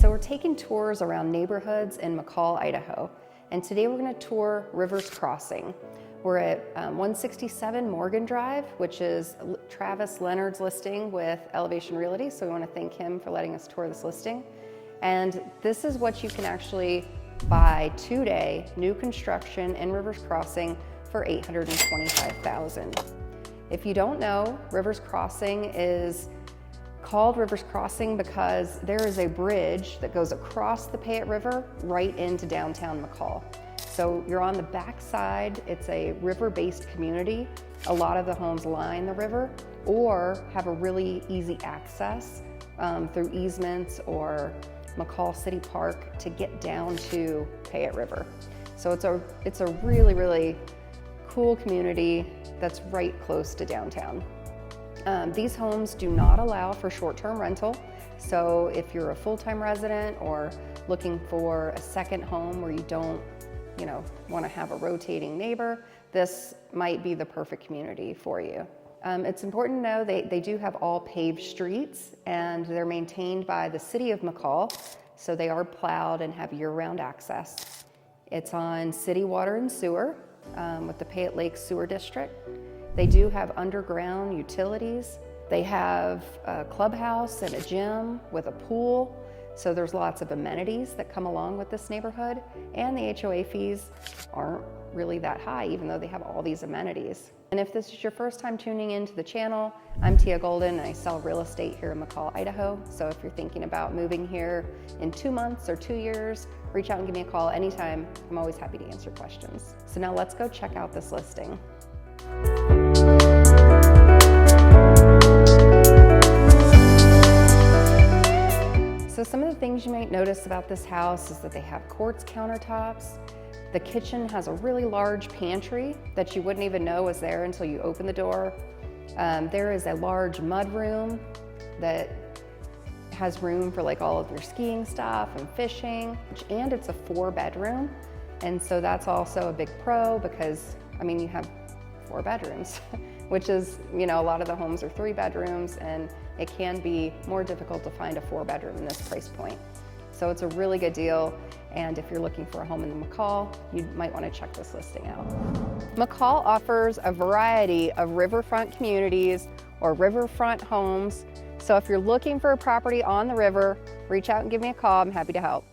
So we're taking tours around neighborhoods in McCall, Idaho. And today we're going to tour Rivers Crossing. We're at 167 Morgan Drive, which is Travis Leonard's listing with Elevation Realty. So we want to thank him for letting us tour this listing. And this is what you can actually buy today, new construction in Rivers Crossing for $825,000. If you don't know, Rivers Crossing is called Rivers Crossing because there is a bridge that goes across the Payette River right into downtown McCall. So you're on the back side. It's a river-based community. A lot of the homes line the river or have a really easy access through easements or McCall City Park to get down to Payette River. So it's a really, really cool community that's right close to downtown. These homes do not allow for short-term rental. So if you're a full-time resident or looking for a second home where you don't, want to have a rotating neighbor, this might be the perfect community for you. It's important to know they do have all paved streets and they're maintained by the city of McCall. So they are plowed and have year-round access. It's on city water and sewer with the Payette Lake Sewer District. They do have underground utilities. They have a clubhouse and a gym with a pool. So there's lots of amenities that come along with this neighborhood. And the HOA fees aren't really that high, even though they have all these amenities. And if this is your first time tuning into the channel, I'm Teia Golden and I sell real estate here in McCall, Idaho. So if you're thinking about moving here in 2 months or 2 years, reach out and give me a call anytime. I'm always happy to answer questions. So now let's go check out this listing. So some of the things you might notice about this house is that they have quartz countertops. The kitchen has a really large pantry that you wouldn't even know was there until you open the door. There is a large mud room that has room for like all of your skiing stuff and fishing, and it's a 4-bedroom. And so that's also a big pro because, you have 4 bedrooms, which is, a lot of the homes are 3 bedrooms and it can be more difficult to find a 4-bedroom in this price point. So it's a really good deal. And if you're looking for a home in the McCall, you might want to check this listing out. McCall offers a variety of riverfront communities or riverfront homes. So if you're looking for a property on the river, reach out and give me a call. I'm happy to help.